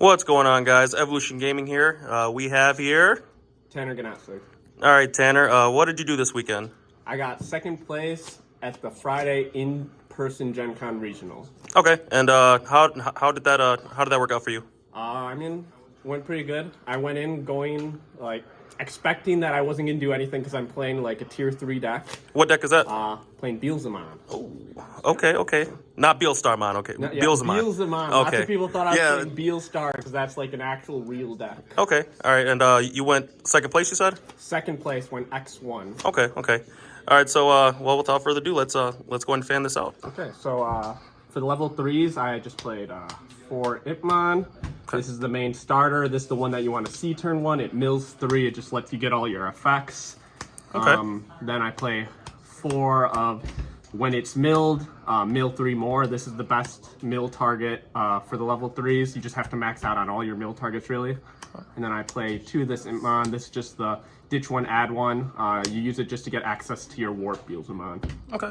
What's going on, guys? Evolution Gaming here. We have here Tanner Gnatzig. All right, Tanner. What did you do this weekend? I got second place at the Friday in-person Gen Con regional. Okay, and how did that work out for you? Went pretty good. I went in going expecting that I wasn't gonna do anything because I'm playing like a tier 3 deck. What deck is that? Playing Beelzemon. Oh, okay. Not Beelstarmon, okay. No, yeah, Beelzemon. Beelzemon. Okay. Lots of people thought I was playing Beelstar because that's like an actual real deck. Okay, all right, and you went second place, you said? Second place went X1. Okay. All right, so well, without further ado, let's go ahead and fan this out. Okay, so for the level 3s, I just played 4 Ipmon. Okay. This is the main starter. This is the one that you want to see turn 1. It mills 3. It just lets you get all your effects. Okay. Then I play 4 of when it's milled, mill 3 more. This is the best mill target for the level 3s. You just have to max out on all your mill targets, really. And then I play 2 of this Ipmon. This is just the ditch 1, add 1. You use it just to get access to your warp Beelzemon. Okay.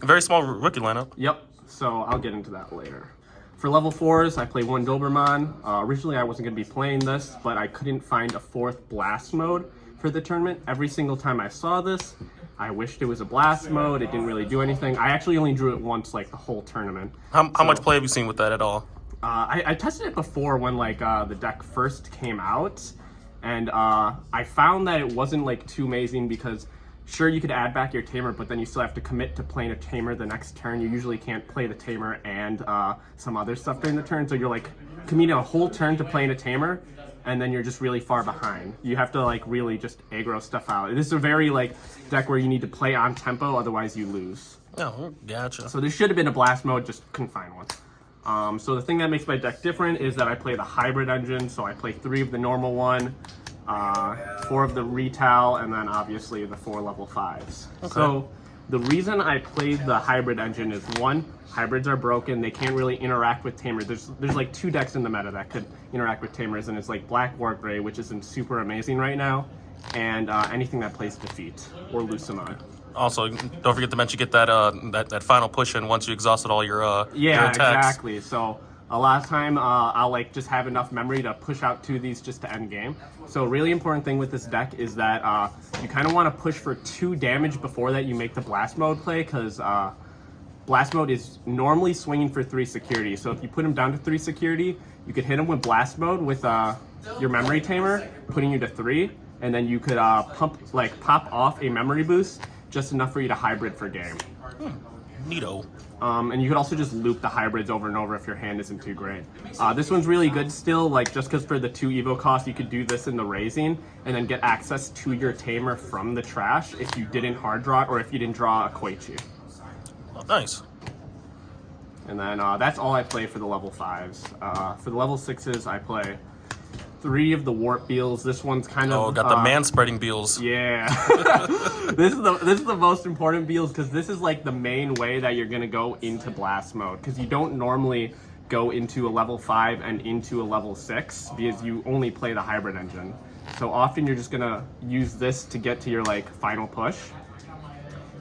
Very small rookie lineup. Yep. So I'll get into that later. For level 4s, I play 1 Doberman. Originally, I wasn't going to be playing this, but I couldn't find a 4th blast mode for the tournament. Every single time I saw this, I wished it was a blast mode. It didn't really do anything. I actually only drew it once, like the whole tournament. How much play have you seen with that at all? I tested it before when the deck first came out, and I found that it wasn't like too amazing because sure, you could add back your tamer, but then you still have to commit to playing a tamer the next turn. You usually can't play the tamer and some other stuff during the turn, so you're like committing a whole turn to playing a tamer, and then you're just really far behind. You have to like really just aggro stuff out. This is a very deck where you need to play on tempo, otherwise you lose. Oh, gotcha. So there should have been a blast mode, just couldn't find one. So the thing that makes my deck different is that I play the hybrid engine, so I play 3 of the normal one, 4 of the retail, and then obviously the 4 level 5s. Okay. So the reason I played the hybrid engine is 1, hybrids are broken. They can't really interact with tamers. There's like 2 decks in the meta that could interact with tamers, and it's like black or gray, which isn't super amazing right now, and anything that plays defeat or Lucemon. Also, don't forget to mention get that final push in once you exhausted all your your attacks. Exactly. So a lot of time I'll just have enough memory to push out 2 of these just to end game. So a really important thing with this deck is that you kind of want to push for 2 damage before that you make the blast mode play, because blast mode is normally swinging for 3 security. So if you put him down to 3 security, you could hit him with blast mode with your memory tamer, putting you to 3, and then you could pop off a memory boost just enough for you to hybrid for game. Neato. And you could also just loop the hybrids over and over if your hand isn't too great. This one's really good still, just because for the 2 evo cost, you could do this in the raising and then get access to your tamer from the trash if you didn't hard draw or if you didn't draw a Koichi. Oh, nice. And then that's all I play for the level 5s. For the level 6s, I play 3 of the warp Beels. This one's kind of got the man-spreading Beels. Yeah. This is the most important Beels because this is like the main way that you're gonna go into blast mode, because you don't normally go into a level 5 and into a level 6 because you only play the hybrid engine. So often you're just gonna use this to get to your final push.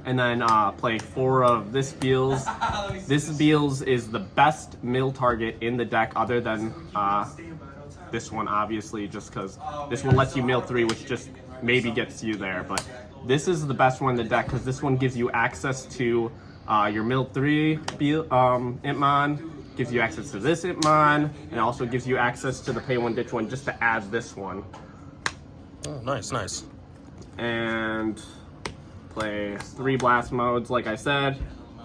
And then play 4 of this Beels. This Beels is the best mill target in the deck other than this one, obviously, just because this one lets you mill 3, which just maybe gets you there. But this is the best one in the deck because this one gives you access to your mill 3 Ipmon, gives you access to this Ipmon, and also gives you access to the pay 1 ditch 1 just to add this one. Oh, nice. And play 3 blast modes, like I said.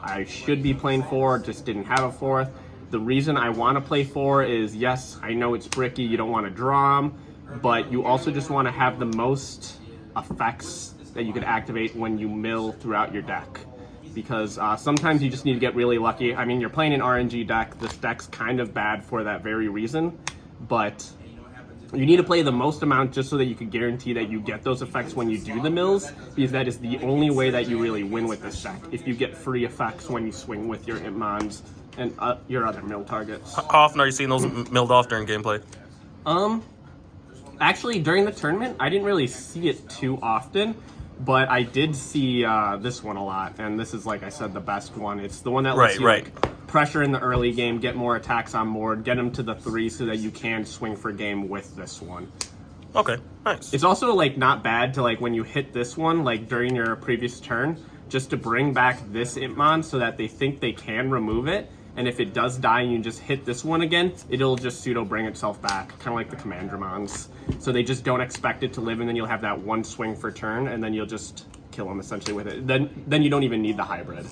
I should be playing 4, just didn't have a 4th. The reason I want to play 4 is, yes, I know it's bricky, you don't want to draw them, but you also just want to have the most effects that you could activate when you mill throughout your deck. Because sometimes you just need to get really lucky. I mean, you're playing an RNG deck, this deck's kind of bad for that very reason, but you need to play the most amount just so that you can guarantee that you get those effects when you do the mills, because that is the only way that you really win with this deck, if you get free effects when you swing with your Ipmons and your other mill targets. How often are you seeing those milled off during gameplay? Actually, during the tournament, I didn't really see it too often, but I did see this one a lot, and this is, like I said, the best one. It's the one that lets you pressure in the early game, get more attacks on board, get them to the 3 so that you can swing for game with this one. Okay, nice. It's also like not bad to like when you hit this one, like during your previous turn, just to bring back this Impmon so that they think they can remove it. And if it does die and you just hit this one again, it'll just pseudo bring itself back, kind of like the Commandramons. So they just don't expect it to live, and then you'll have that one swing for turn, and then you'll just kill them essentially with it. Then you don't even need the hybrid.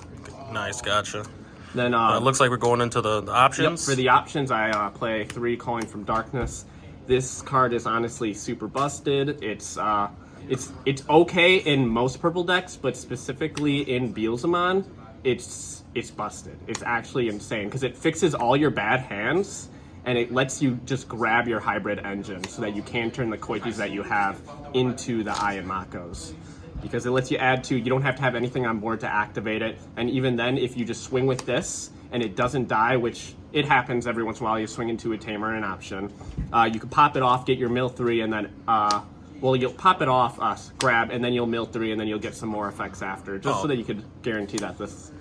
Nice, gotcha. Then it looks like we're going into the options. Yep, for the options, I play 3 Calling from Darkness. This card is honestly super busted. It's okay in most purple decks, but specifically in Beelzemon, it's busted. It's actually insane because it fixes all your bad hands and it lets you just grab your hybrid engine so that you can turn the Koichis that you have into the Iron Makos. Because it lets you add 2, you don't have to have anything on board to activate it. And even then, if you just swing with this and it doesn't die, which it happens every once in a while, you swing into a tamer, an option. You can pop it off, get your mill 3, and then you'll pop it off, grab, and then you'll mill 3, and then you'll get some more effects after, just so that you could guarantee that this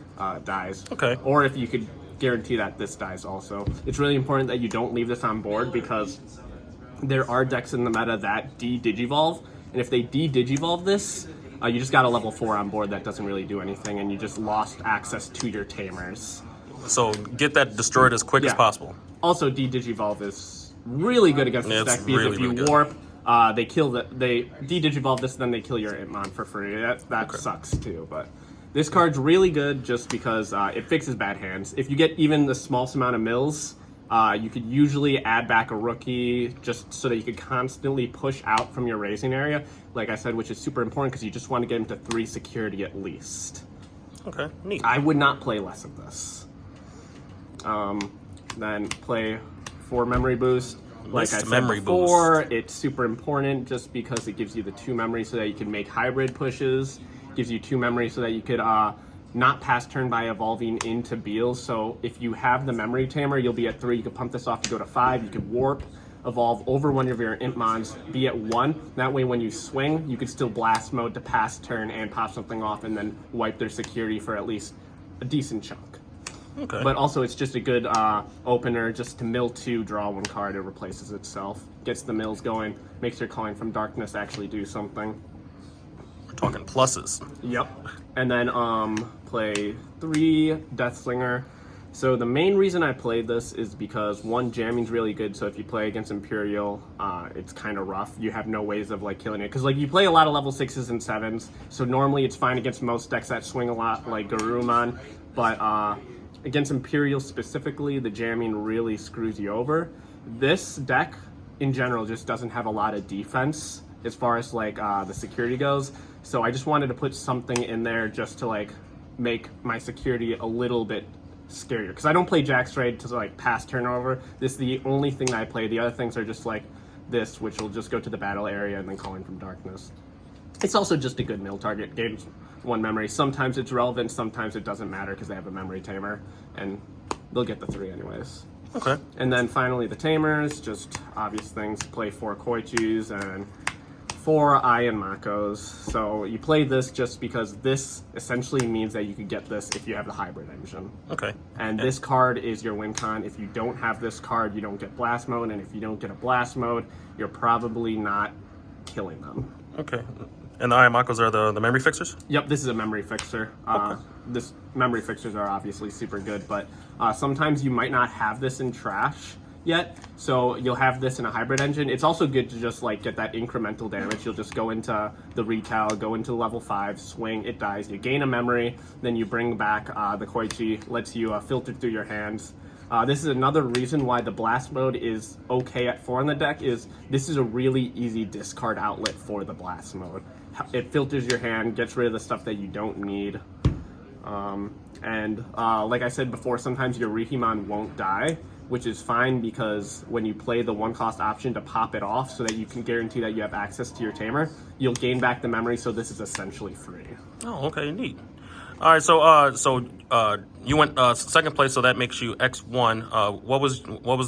dies. Okay. Or if you could guarantee that this dies also. It's really important that you don't leave this on board because there are decks in the meta that de-digivolve, and if they de-digivolve this, you just got a level 4 on board that doesn't really do anything, and you just lost access to your tamers. So get that destroyed as quick as possible. Also, de-digivolve is really good against this deck because if you warp, they de-digivolve this, then they kill your Impmon for free. That sucks too, but this card's really good just because it fixes bad hands. If you get even the smallest amount of mills, you could usually add back a rookie just so that you could constantly push out from your raising area, like I said, which is super important because you just want to get him to 3 security at least. Okay, neat. I would not play less of this. Then play 4 memory boost. Like I said before, it's super important just because it gives you the 2 memory so that you can make hybrid pushes. Gives you 2 memory so that you could not pass turn by evolving into Beels. So if you have the memory tamer, you'll be at 3. You could pump this off to go to 5. You could warp, evolve over one of your Impmons, be at 1. That way when you swing, you could still blast mode to pass turn and pop something off and then wipe their security for at least a decent chunk. Okay. But also it's just a good opener just to mill 2, draw 1 card, it replaces itself. Gets the mills going, makes your Calling from Darkness actually do something. We're talking pluses. Yep. And then play 3 Deathslinger. So the main reason I played this is because 1, jamming's really good, so if you play against Imperial, it's kind of rough. You have no ways of like killing it, because like you play a lot of level 6s and 7s, so normally it's fine against most decks that swing a lot, like Garurumon, but against Imperial specifically, the jamming really screws you over. This deck, in general, just doesn't have a lot of defense as far as like the security goes, so I just wanted to put something in there just to like make my security a little bit scarier, because I don't play Jack Straight to like pass turnover. This is the only thing that I play. The other things are just like this, which will just go to the battle area and then Calling from Darkness. It's also just a good mill target. Gains 1 memory. Sometimes it's relevant, sometimes it doesn't matter because they have a memory tamer, and they'll get the 3 anyways. Okay. And then finally the tamers, just obvious things. Play 4 Koichis and 4 Iron Makos. So you play this just because this essentially means that you could get this if you have the hybrid engine. Okay. And this card is your win con. If you don't have this card, you don't get blast mode, and if you don't get a blast mode, you're probably not killing them. Okay. And the Ayamakos are the memory fixers? Yep, this is a memory fixer. This memory fixers are obviously super good, but sometimes you might not have this in trash yet, so you'll have this in a hybrid engine. It's also good to just like get that incremental damage. You'll just go into the retail, go into level 5, swing, it dies, you gain a memory, then you bring back the Koichi, lets you filter through your hands. This is another reason why the blast mode is okay at 4 on the deck, is this is a really easy discard outlet for the blast mode. It filters your hand, gets rid of the stuff that you don't need. Like I said before, sometimes your Rihimon won't die, which is fine because when you play the 1-cost option to pop it off so that you can guarantee that you have access to your tamer, you'll gain back the memory, so this is essentially free. Oh, okay, neat. All right, so you went second place, so that makes you X1. What was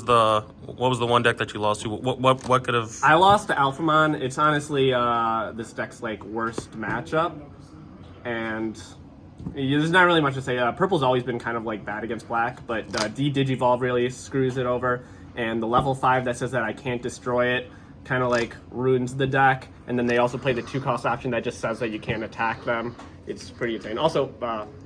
the one deck that you lost to? What could have? I lost to Alphamon. It's honestly this deck's like worst matchup, and There's not really much to say. Purple's always been kind of like bad against black, but D-Digivolve really screws it over. And the level 5 that says that I can't destroy it kind of like ruins the deck. And then they also play the 2-cost option that just says that you can't attack them. It's pretty insane. Also,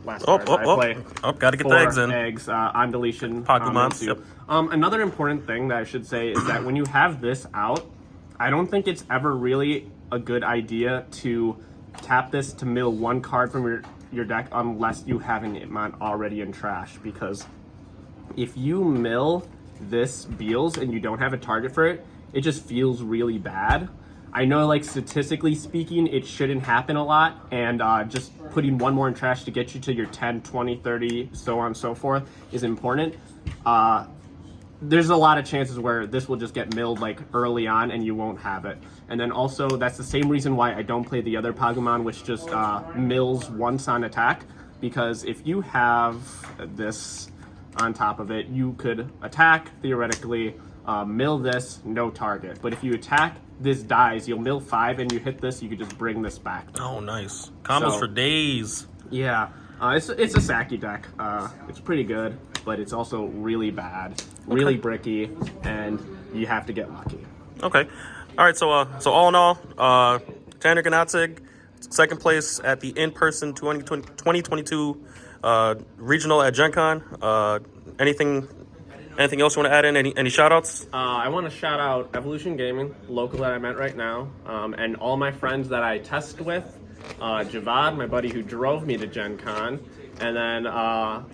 last card I play. Gotta get the eggs in. Eggs on deletion. Pokemon. Yep. Another important thing that I should say is that when you have this out, I don't think it's ever really a good idea to tap this to mill 1 card from your deck unless you have an Itmon already in trash, because if you mill this Beels and you don't have a target for it, it just feels really bad. I know, like, statistically speaking, it shouldn't happen a lot, and just putting 1 more in trash to get you to your 10, 20, 30, so on and so forth is important. There's a lot of chances where this will just get milled like early on and you won't have it. And then also, that's the same reason why I don't play the other Pokemon, which just mills once on attack, because if you have this on top of it, you could attack, theoretically, mill this, no target. But if you attack, this dies, you'll mill 5 and you hit this, you could just bring this back. Oh, nice. Combos for days. Yeah. It's a Saki deck. It's pretty good, but it's also really bad, really bricky, and you have to get lucky. Okay. All right, so all in all, Tanner Gnatzig, second place at the in-person 2022 regional at Gen Con. Anything else you want to add in? Any shout-outs? I want to shout out Evolution Gaming, local that I'm at right now, and all my friends that I test with. Javad, my buddy who drove me to Gen Con, and then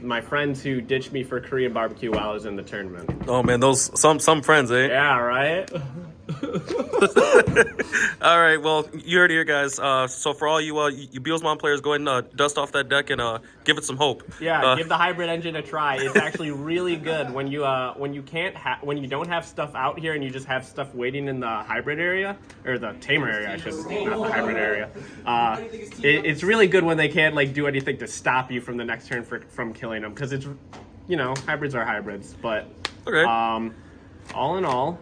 my friends who ditched me for Korean barbecue while I was in the tournament. Oh man, those some friends, eh? Yeah, right? All right, well, you heard it here, guys. So for all you Beelzemon players, go ahead and dust off that deck and give it some hope. Yeah, give the hybrid engine a try. It's actually really good when you don't have stuff out here and you just have stuff waiting in the hybrid area, or the tamer area, I should, not the hybrid area. It's really good when they can't like do anything to stop you from the next turn from killing them, because it's, hybrids are hybrids. But okay. All in all,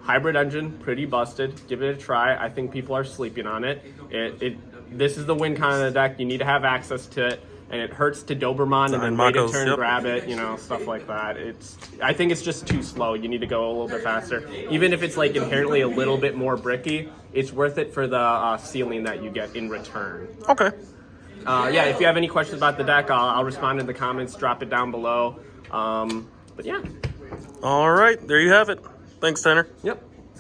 hybrid engine, pretty busted. Give it a try. I think people are sleeping on it. This is the win con of the deck. You need to have access to it, and it hurts to Doberman and then wait a turn, grab it, stuff like that. I think it's just too slow. You need to go a little bit faster. Even if it's like inherently a little bit more bricky, it's worth it for the ceiling that you get in return. Okay. Yeah, if you have any questions about the deck, I'll respond in the comments. Drop it down below. But yeah. All right, there you have it. Thanks, Tanner. Yep.